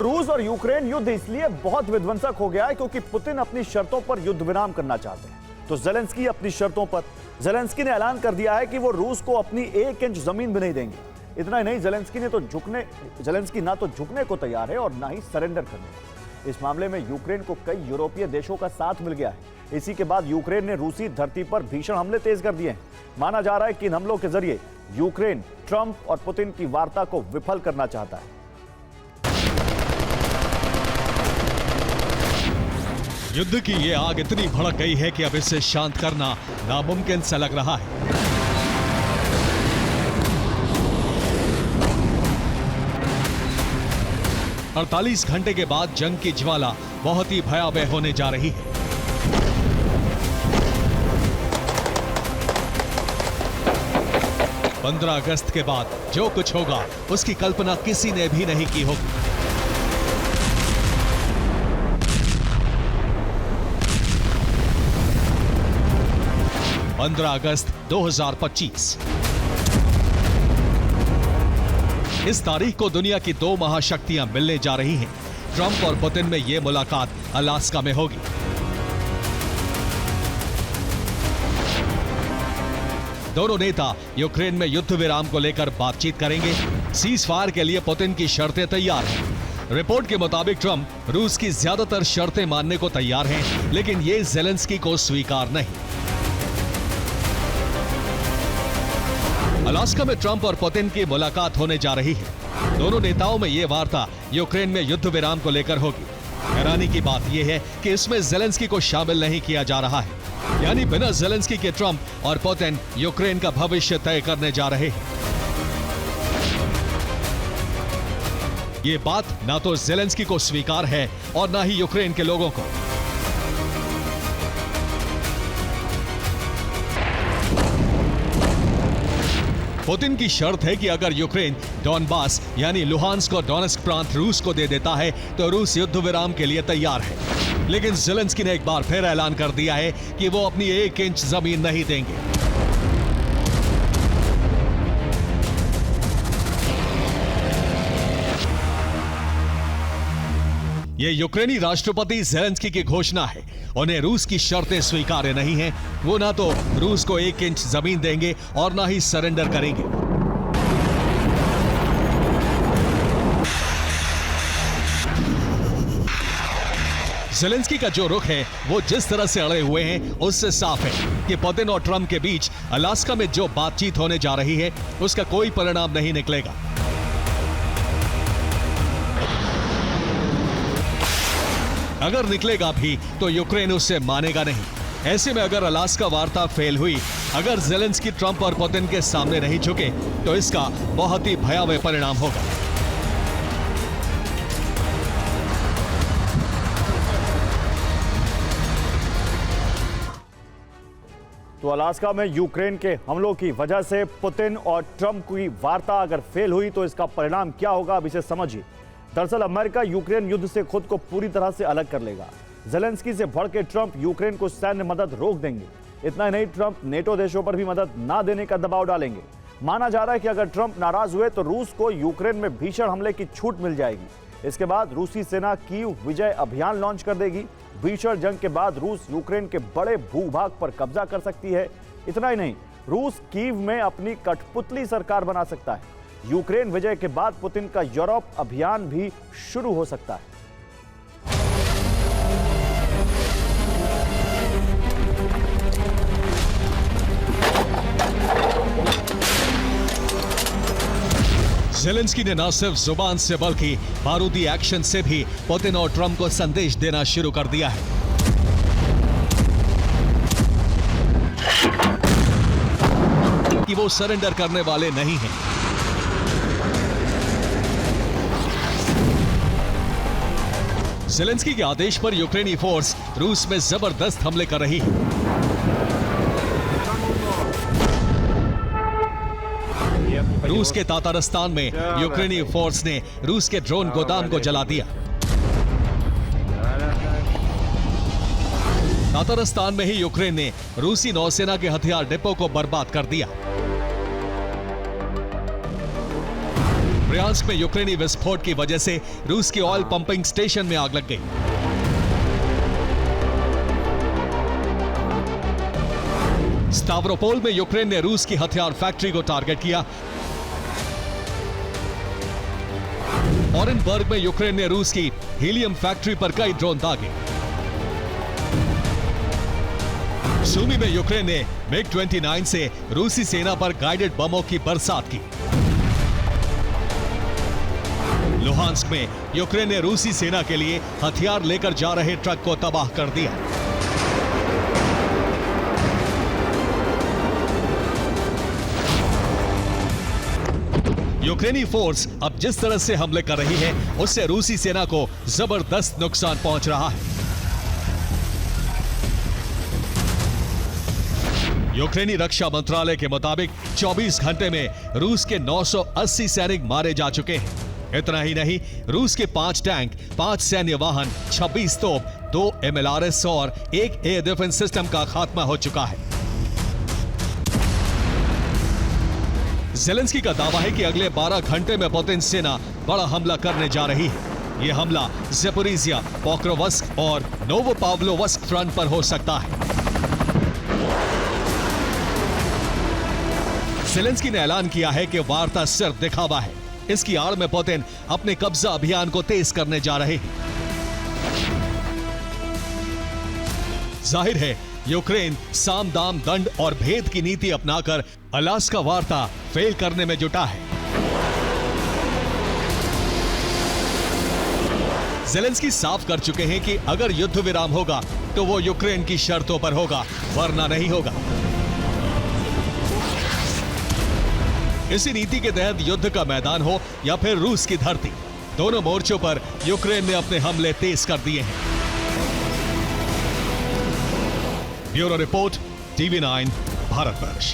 रूस और यूक्रेन युद्ध इसलिए बहुत विध्वंसक हो गया है क्योंकि पुतिन अपनी शर्तों पर युद्ध विराम करना चाहते हैं। तो जेलेंस्की अपनी शर्तों पर, जेलेंस्की ने ऐलान कर दिया है कि वो रूस को अपनी 1 इंच जमीन भी नहीं देंगे। इतना ही नहीं, जेलेंस्की ना तो झुकने को तैयार है और ना ही सरेंडर करने को। इस मामले में यूक्रेन को कई यूरोपीय देशों का साथ मिल गया है। इसी के बाद यूक्रेन ने रूसी धरती पर भीषण हमले तेज कर दिए हैं। माना जा रहा है कि इन हमलों के जरिए यूक्रेन ट्रंप और पुतिन की वार्ता को विफल करना चाहता है। युद्ध की ये आग इतनी भड़क गई है कि अब इसे शांत करना नामुमकिन सा लग रहा है। अड़तालीस घंटे के बाद जंग की ज्वाला बहुत ही भयावह होने जा रही है। पंद्रह अगस्त के बाद जो कुछ होगा उसकी कल्पना किसी ने भी नहीं की होगी। पंद्रह अगस्त 2025। इस तारीख को दुनिया की 2 महाशक्तियां मिलने जा रही हैं। ट्रंप और पुतिन में यह मुलाकात अलास्का में होगी। दोनों नेता यूक्रेन में युद्ध विराम को लेकर बातचीत करेंगे। सीज फायर के लिए पुतिन की शर्तें तैयार हैं। रिपोर्ट के मुताबिक ट्रंप रूस की ज्यादातर शर्तें मानने को तैयार हैं, लेकिन ये जेलेंस्की को स्वीकार नहीं। अलास्का में ट्रंप और पुतिन की मुलाकात होने जा रही है। दोनों नेताओं में यह वार्ता यूक्रेन में युद्ध विराम को लेकर होगी। हैरानी की बात यह है कि इसमें जेलेंस्की को शामिल नहीं किया जा रहा है, यानी बिना जेलेंस्की के ट्रंप और पुतिन यूक्रेन का भविष्य तय करने जा रहे हैं। ये बात ना तो जेलेंस्की को स्वीकार है और ना ही यूक्रेन के लोगों को। पुतिन की शर्त है कि अगर यूक्रेन डॉनबास यानी लुहांस्क और डोनेस्क प्रांत रूस को दे देता है तो रूस युद्ध विराम के लिए तैयार है। लेकिन जेलेंस्की ने एक बार फिर ऐलान कर दिया है कि वो अपनी 1 इंच जमीन नहीं देंगे। ये यूक्रेनी राष्ट्रपति जेलेंस्की की घोषणा है। उन्हें रूस की शर्तें स्वीकार्य नहीं हैं। वो ना तो रूस को 1 इंच जमीन देंगे और ना ही सरेंडर करेंगे। जेलेंस्की का जो रुख है वो जिस तरह से अड़े हुए हैं उससे साफ है कि पुतिन और ट्रंप के बीच अलास्का में जो बातचीत होने जा रही है उसका कोई परिणाम नहीं निकलेगा। अगर निकलेगा भी तो यूक्रेन उससे मानेगा नहीं। ऐसे में अगर अलास्का वार्ता फेल हुई, अगर जेलेंस्की ट्रंप और पुतिन के सामने नहीं झुके तो इसका बहुत ही भयावह परिणाम होगा। तो अलास्का में यूक्रेन के हमलों की वजह से पुतिन और ट्रंप की वार्ता अगर फेल हुई तो इसका परिणाम क्या होगा, अब इसे समझिए। दरअसल अमेरिका यूक्रेन युद्ध से खुद को पूरी तरह से अलग कर लेगा। जेलेंस्की से बढ़ के ट्रंप यूक्रेन को सैन्य मदद रोक देंगे। इतना ही नहीं, ट्रंप नेटो देशों पर भी मदद ना देने का दबाव डालेंगे। माना जा रहा है कि अगर ट्रंप नाराज हुए तो रूस को यूक्रेन में भीषण हमले की छूट मिल जाएगी। इसके बाद रूसी सेना कीव विजय अभियान लॉन्च कर देगी। भीषण जंग के बाद रूस यूक्रेन के बड़े भूभाग पर कब्जा कर सकती है। इतना ही नहीं, रूस कीव में अपनी कठपुतली सरकार बना सकता है। यूक्रेन विजय के बाद पुतिन का यूरोप अभियान भी शुरू हो सकता है। जेलेंस्की ने न सिर्फ जुबान से बल्कि बारूदी एक्शन से भी पुतिन और ट्रंप को संदेश देना शुरू कर दिया है। कि वो सरेंडर करने वाले नहीं हैं। जेलेंस्की के आदेश पर यूक्रेनी फोर्स रूस में जबरदस्त हमले कर रही है। रूस के तातारस्तान में यूक्रेनी फोर्स ने रूस के ड्रोन गोदाम को जला दिया। तातारस्तान में ही यूक्रेन ने रूसी नौसेना के हथियार डिपो को बर्बाद कर दिया। ब्रियांस्क में यूक्रेनी विस्फोट की वजह से रूस के ऑयल पंपिंग स्टेशन में आग लग गई। स्टावरोपोल में यूक्रेन ने रूस की हथियार फैक्ट्री को टारगेट किया। ऑरेनबर्ग में यूक्रेन ने रूस की हीलियम फैक्ट्री पर कई ड्रोन दागे। सूमी में यूक्रेन ने MiG-29 से रूसी सेना पर गाइडेड बमों की बरसात की। लुहांस्क में यूक्रेन ने रूसी सेना के लिए हथियार लेकर जा रहे ट्रक को तबाह कर दिया। यूक्रेनी फोर्स अब जिस तरह से हमले कर रही है उससे रूसी सेना को जबरदस्त नुकसान पहुंच रहा है। यूक्रेनी रक्षा मंत्रालय के मुताबिक 24 घंटे में रूस के 980 सैनिक मारे जा चुके हैं। इतना ही नहीं, रूस के 5 टैंक, 5 सैन्य वाहन, 26 तोप, 2 MLRS और 1 एयर डिफेंस सिस्टम का खात्मा हो चुका है। ज़ेलेंस्की का दावा है कि अगले 12 घंटे में पुतिन सेना बड़ा हमला करने जा रही है। यह हमला ज़ेपोरिजिया, पोक्रोवस्क और नोवोपाव्लोवस्क फ्रंट पर हो सकता है। ज़ेलेंस्की ने ऐलान किया है कि वार्ता सिर्फ दिखावा है। इसकी आड़ में पुतिन अपने कब्जा अभियान को तेज करने जा रहे हैं। जाहिर है यूक्रेन साम दाम दंड और भेद की नीति अपनाकर अलास्का वार्ता फेल करने में जुटा है। ज़ेलेंस्की साफ कर चुके हैं कि अगर युद्ध विराम होगा तो वो यूक्रेन की शर्तों पर होगा, वरना नहीं होगा। इसी नीति के तहत युद्ध का मैदान हो या फिर रूस की धरती, दोनों मोर्चों पर यूक्रेन ने अपने हमले तेज कर दिए हैं। Bureau report, TV9 Bharatvarsh.